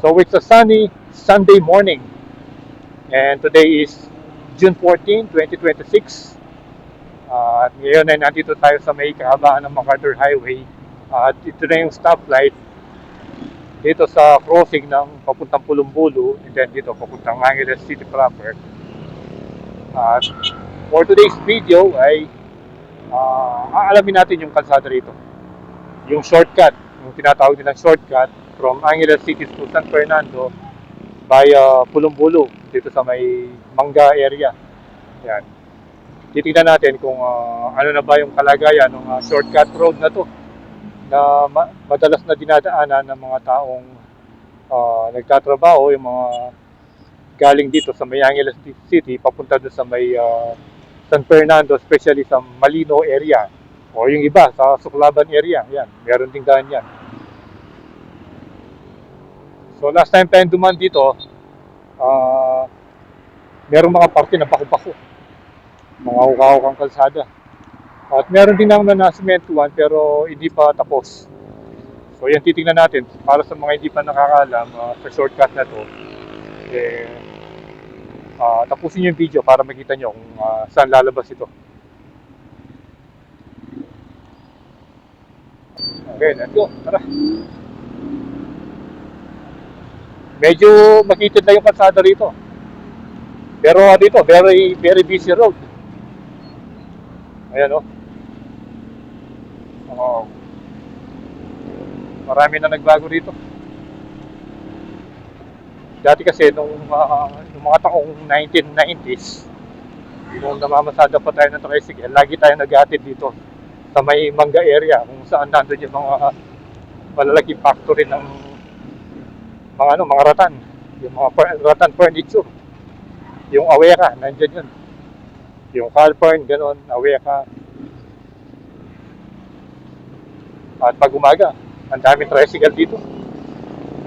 So it's a sunny Sunday morning, and today is June 14, 2026. At ngayon ay nandito tayo sa may kahabaan ng MacArthur Highway. At ito na yung stoplight dito sa crossing ng papuntang Pulumbulu and then dito papuntang Angeles City proper. At for today's video ay aalamin natin yung kalsada rito. Yung shortcut, yung tinatawag nilang shortcut from Angeles City to San Fernando via Pulumbulu dito sa may Mangga area. Yan. Titingnan natin kung ano na ba yung kalagayan ng shortcut road na to na madalas na dinadaanan ng mga taong nagtatrabaho, yung mga galing dito sa may Angeles City papunta doon sa may San Fernando, especially sa Malino area o yung iba sa Suklaban area. Yan, meron ding daan yan. So last time tayong duman dito, merong mga parte na bako-bako, mga hukahukang kalsada. At meron din naman na sementuan pero hindi pa tapos. So yan, titingnan natin para sa mga hindi pa nakakaalam sa shortcut na to. Tapusin nyo yung video para makita nyo kung saan lalabas ito. Okay, let's go. Tara. Medyo makitid na yung kalsada rito. Pero dito, very busy road. Ayan o. Marami na nagbago rito. Dati kasi nung mga taong 1990s, nung namamasada pa tayo ng tricycle, lagi tayo nag-atid dito sa may Mangga area kung saan nandun yung mga malalaking factory ng mga ratan, yung mga ratan furniture, yung Aweka, nandyan yun, yung Calpern, gano'n, Aweka. At pag umaga, ang daming tricycle dito,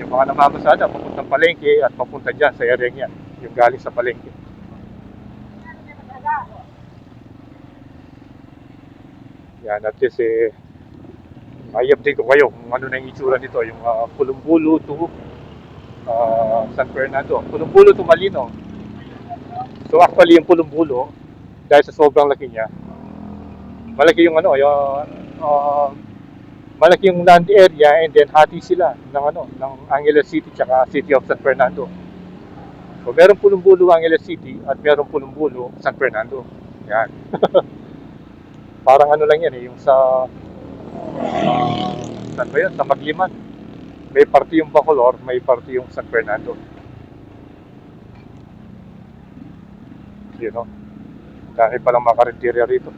yung mga namamasada papuntang palengke at papunta dyan sa area yan, yung galing sa palengke. Yan, at least i-update ko kayo kung ano na yung itsura nito, yung Pulumbulu to San Fernando, Pulumbulu to Malino. So actually yung Pulumbulu, dahil sa sobrang laki niya, malaki yung malaki yung land area, and then hati sila ng Angeles City tsaka City of San Fernando. So meron Pulumbulu Angeles City at meron Pulumbulu San Fernando. Yan. Parang ano lang yan yung sa saan ba yun? Sa Magliman. May parte yung Bacolor, may parte yung San Fernando. You know? Dahil palang mga karinderya rito.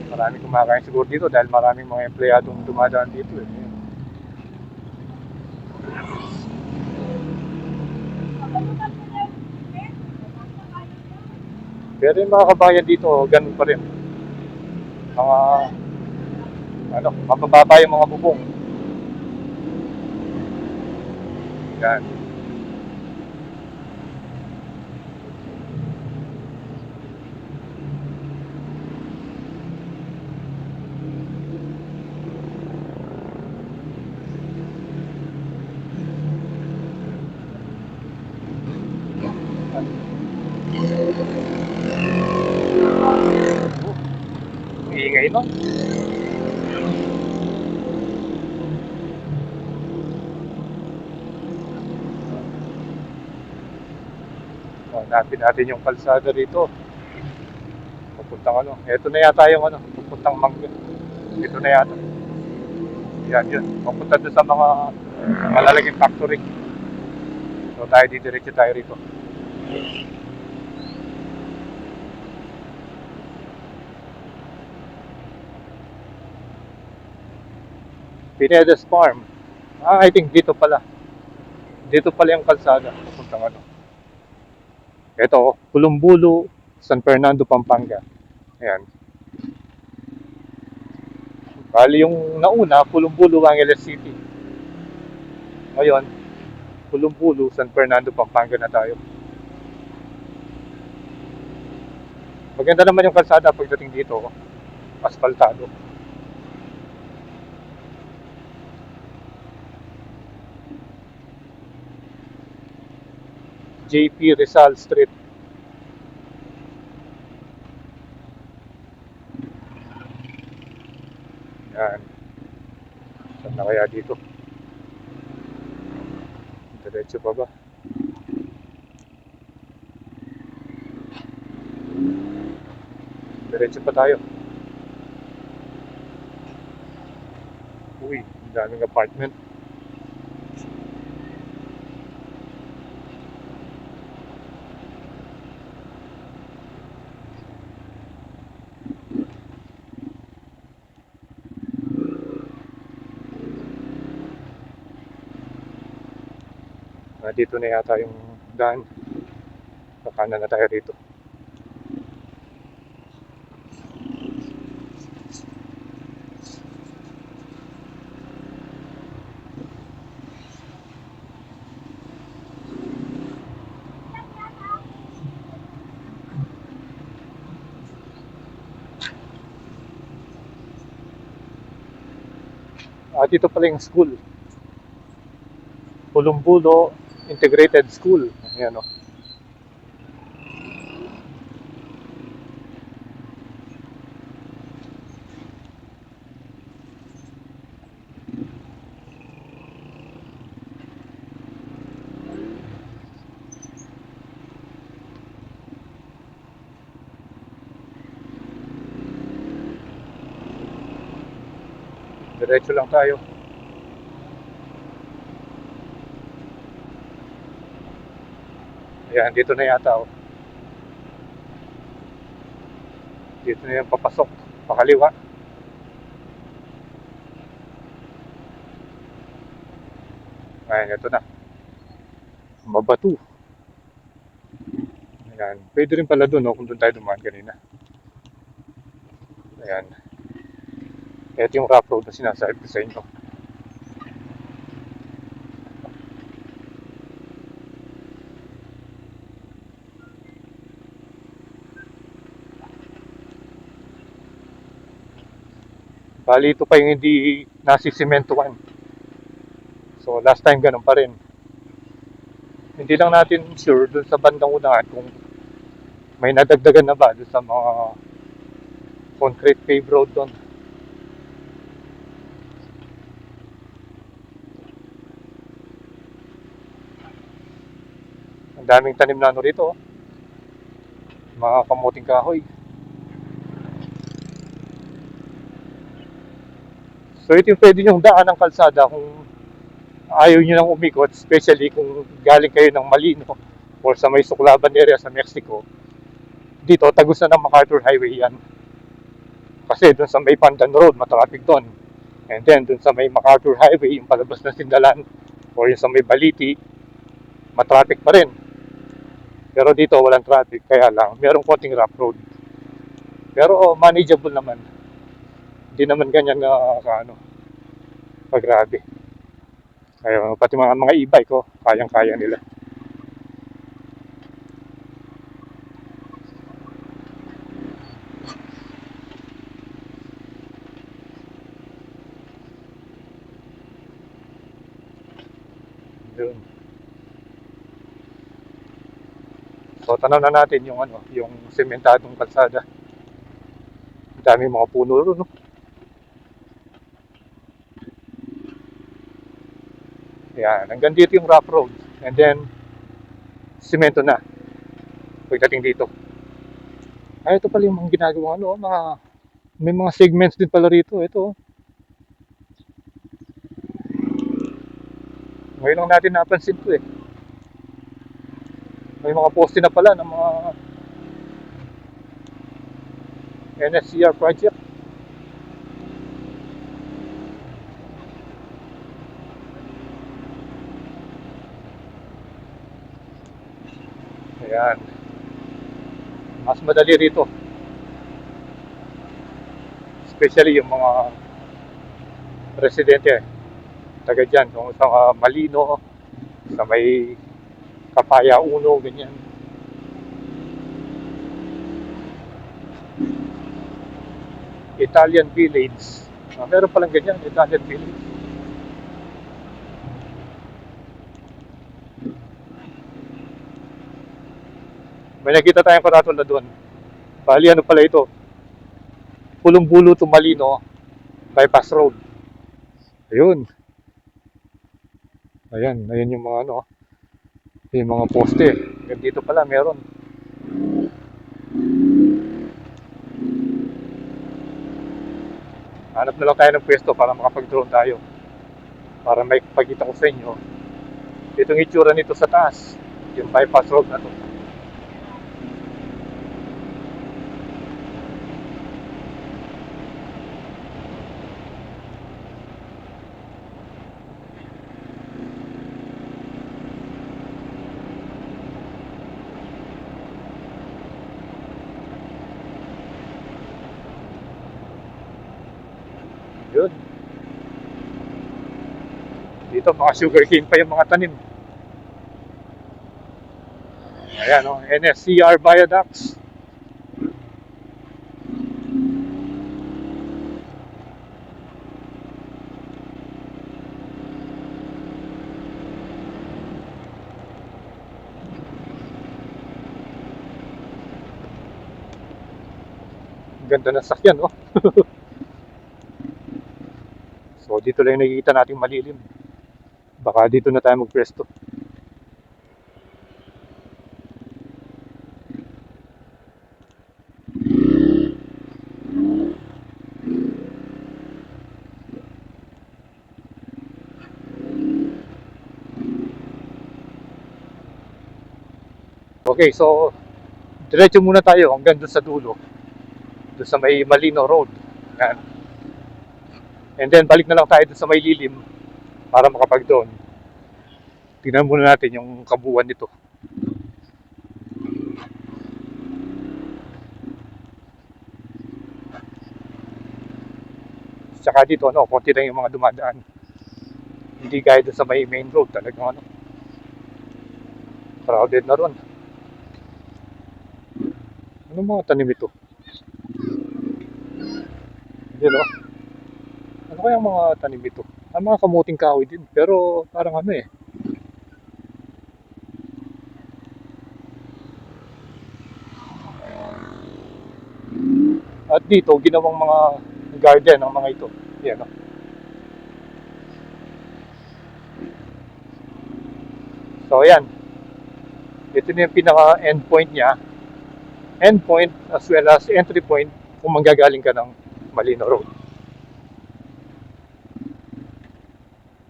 Maraming kumakain siguro dito dahil maraming mga empleyadong dumadaan dito eh. Pero yung mga kabayan dito, ganun pa rin. Mabababa yung mga bubong. Yan. Ingay no? Hanapin natin yung kalsada rito. Papuntang Ito na yata yung papuntang Mangga. Ito na yata. Yan yun. Papunta doon sa mga malalaging factory. So tayo didiretso tayo rito. Pinedas Farm. I think dito pala. Dito pala yung kalsada. Papuntang Ito, Pulumbulu, San Fernando, Pampanga. Ayan. Bali yung nauna, Pulumbulu, Angeles City. Ngayon, Pulumbulu, San Fernando, Pampanga na tayo. Maganda naman yung kalsada pagdating dito. Asfaltado. JP Rizal Street. Yan. Saan na kaya dito? Diretso pa ba? Diretso pa tayo. Uy, ang daming apartment. Dito na yata yung daan. Kakanan na tayo dito. Dito pala yung school. Pulumbulo Integrated School. Ayan o. Diretso lang tayo. Ayan, dito na yata o. Dito na yung papasok. Pakaliwa. Ayan, ito na. Mabatu. Ayan. Pwede rin pala doon, no, kung doon tayo dumaan kanina. Ayan. Ito yung rough road na sinasabi ko sa inyo. Bali, ito pa yung hindi nasisimentuhan. So, last time ganun pa rin. Hindi lang natin sure dun sa bandang unahan kung may nadagdagan na ba dun sa mga concrete paved road doon. Ang daming tanim na ano rito, oh. Mga kamuting kahoy. So ito yung pwede nyong daan ng kalsada kung ayaw nyo nang umikot, especially kung galing kayo ng Malino or sa may Suklaban area sa Mexico. Dito, tagos na ng MacArthur Highway yan. Kasi dun sa may Pandan Road, matraffic doon. And then dun sa may MacArthur Highway, yung palabas ng Sindalan, or yung sa may Baliti, matraffic pa rin. Pero dito walang traffic, kaya lang merong konting rough road. Pero manageable naman. Hindi naman ganyan na grabe. Kaya pati mga e-bike ko, kayang-kaya nila. Yun. So tanaw na natin yung yung sementadong kalsada. Ang daming mga puno ron, no? Yan, hanggang dito yung rough road. And then semento na pagdating dito. Ay, ito pala yung mga ginagawa may mga segments din pala rito. Ito. Ngayon lang natin napansin to eh. May mga poste na pala ng mga NSCR project. Ayan. Mas madali rito. Especially yung mga residente. Taga dyan. Kung sa Malino, sa may Kapaya Uno, ganyan. Italian Village. Meron palang ganyan, Italian Village. May nakita tayong karatula doon. Bali, ano pala ito? Pulong-Bulo to Malino, bypass road. Ayun. Ayan yung mga ano, yung mga poste. Dito pala meron. Hanap na lang tayo ng pwesto para makapag-drone tayo. Para may pagkita ko sa inyo. Itong itsura nito sa taas. Yung bypass road na to. Yun. Dito mga sugarcane pa yung mga tanim. Ayan o, NSCR Viaducts. Ganda ng sakyan, no? So, dito lang yung nakikita nating malilim. Baka dito na tayo magpwesto. Okay, so diretso muna tayo hanggang doon sa dulo. Doon sa may Malino Road. Yan. And then balik na lang tayo doon sa may lilim para makapag-doon. Tingnan muna natin yung kabuuan nito. Tsaka dito, ano, konti lang yung mga dumadaan. Hindi gaya doon sa may main road. Talagang ano, crowded na ron. Anong mga tanim ito? Hindi, no? Ano kaya mga tanim ito? Ang mga kamuting kahoy din. Pero parang ano eh. At dito, ginawang mga garden ang mga ito. Yan, no? So, ayan. Ito na yung pinaka-endpoint niya. Endpoint as well as entry point kung manggagaling ka ng Malino Road.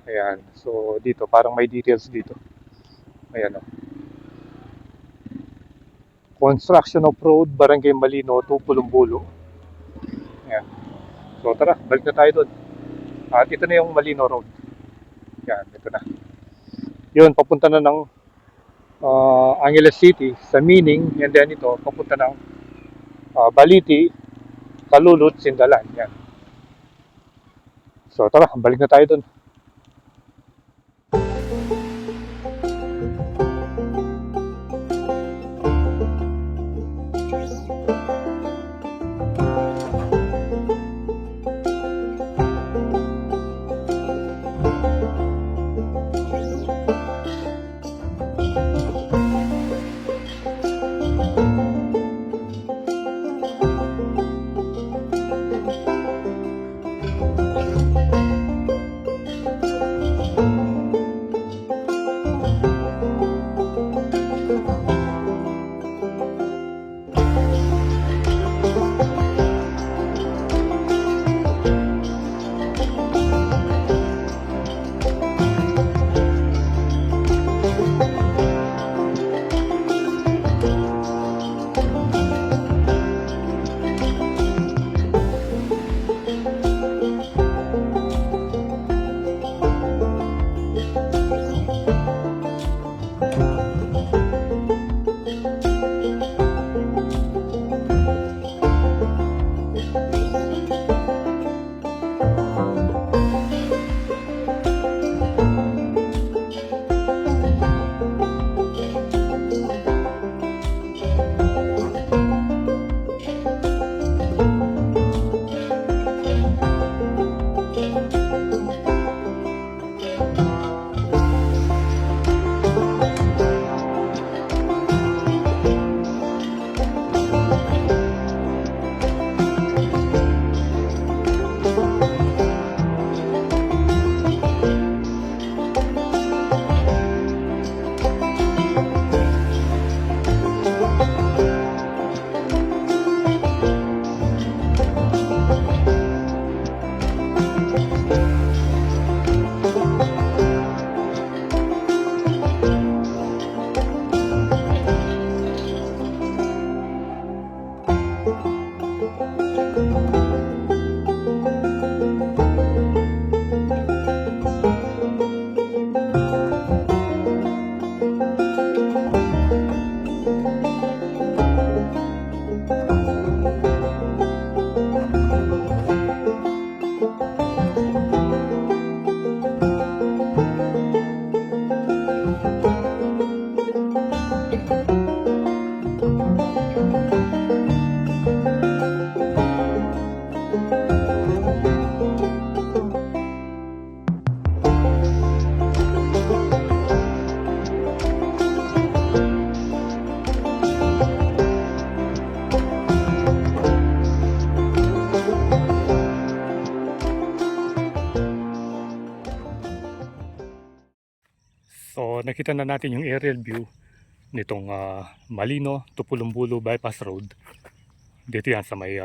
Ayan. So, dito, parang may details dito. Ayan, no? Construction of road, Barangay Malino to Pulong-Bulo. Ayan. So, tara, balik na tayo doon. At ito na yung Malino Road. Yan, ito na. Yun, papunta na ng Angeles City sa Mining, and then ito, papunta ng Baliti, Kalulut, Sindalan. Yan. So, tara, balik na tayo doon. nakita na natin yung aerial view nitong Malino to Pulumbulo Bypass Road. Dito yan sa may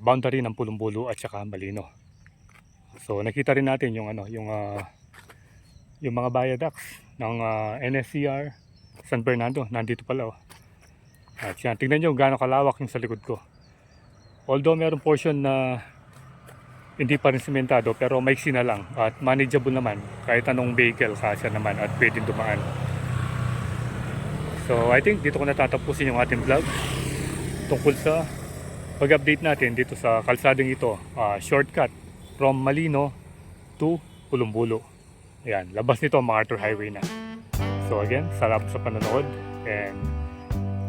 boundary ng Pulumbulo at saka Malino. So nakita rin natin yung yung mga viaducts ng NSCR San Fernando. Nandito pala, oh. At yan, tingnan nyo gaano kalawak yung sa likod ko. Although meron portion na hindi pa rin simentado, pero maiksi na lang at manageable naman kahit anong vehicle kasya naman at pwedeng dumaan. So I think dito ko natatapusin yung ating vlog tungkol sa pag-update natin dito sa kalsadang ito, shortcut from Malino to Pulumbulo. Ayan, labas nito MacArthur Highway na. So again, salamat sa panonood and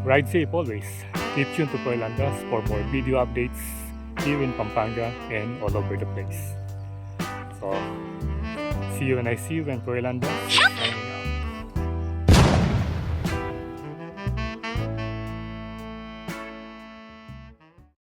ride safe always. Keep tuned to Proylandas for more video updates here in Pampanga and all over the place. So, see you when I see you in Proylandas.